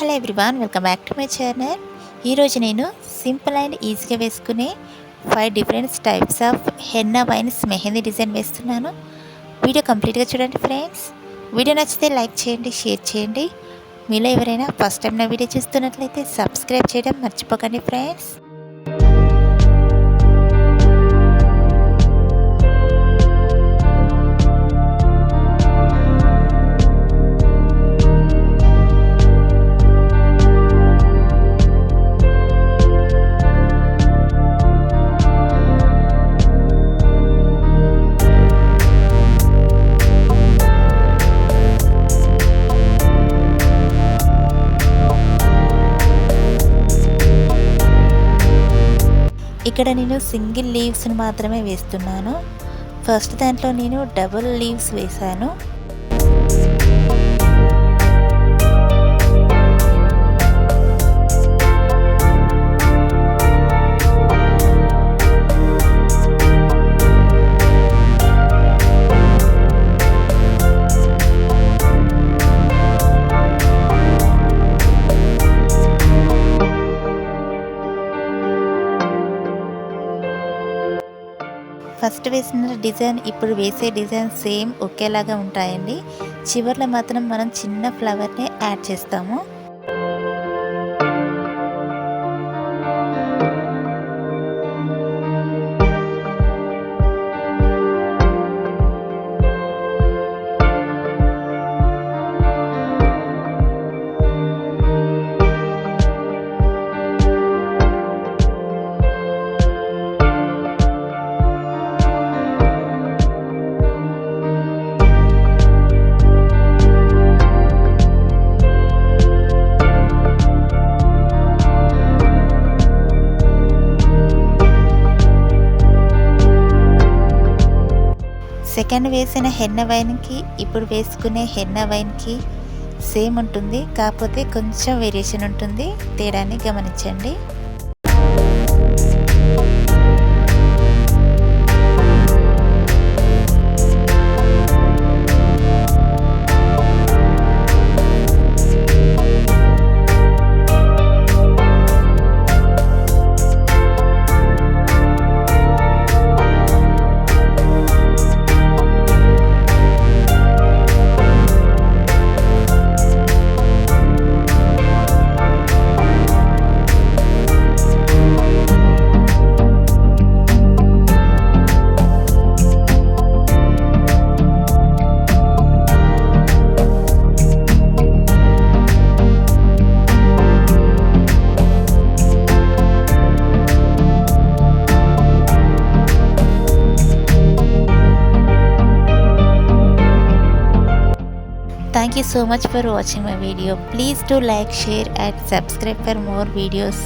Hello everyone, welcome back to my channel. ఈరోజు నేను simple and ఈజీగా వేసుకునే 5 different types of henna wines mehndi design వేస్తున్నాను. వీడియో కంప్లీట్గా చూడండి ఫ్రెండ్స్. వీడియో నచ్చితే లైక్ చేయండి, షేర్ చేయండి. మీలో ఎవరైనా ఫస్ట్ టైం నా వీడియో చూస్తున్నట్లయితే సబ్స్క్రైబ్ చేయడం మర్చిపోకండి ఫ్రెండ్స్. ఇక్కడ నేను సింగిల్ లీవ్స్ని మాత్రమే వేస్తున్నాను. ఫస్ట్ దాంట్లో నేను డబుల్ లీవ్స్ వేశాను. ఫస్ట్ వేసిన డిజైన్ ఇప్పుడు వేసే డిజైన్ సేమ్ ఒకేలాగా ఉంటాయండి. చివర్లో మాత్రం మనం చిన్న ఫ్లవర్ని యాడ్ చేస్తాము. సెకండ్ వేసిన హెన్నా వైన్కి ఇప్పుడు వేసుకునే హెన్నా వైన్కి సేమ్ ఉంటుంది, కాకపోతే కొంచెం వేరియేషన్ ఉంటుంది. తేడాన్ని గమనించండి. Thank you so much for watching my video. Please do like, share and subscribe for more videos.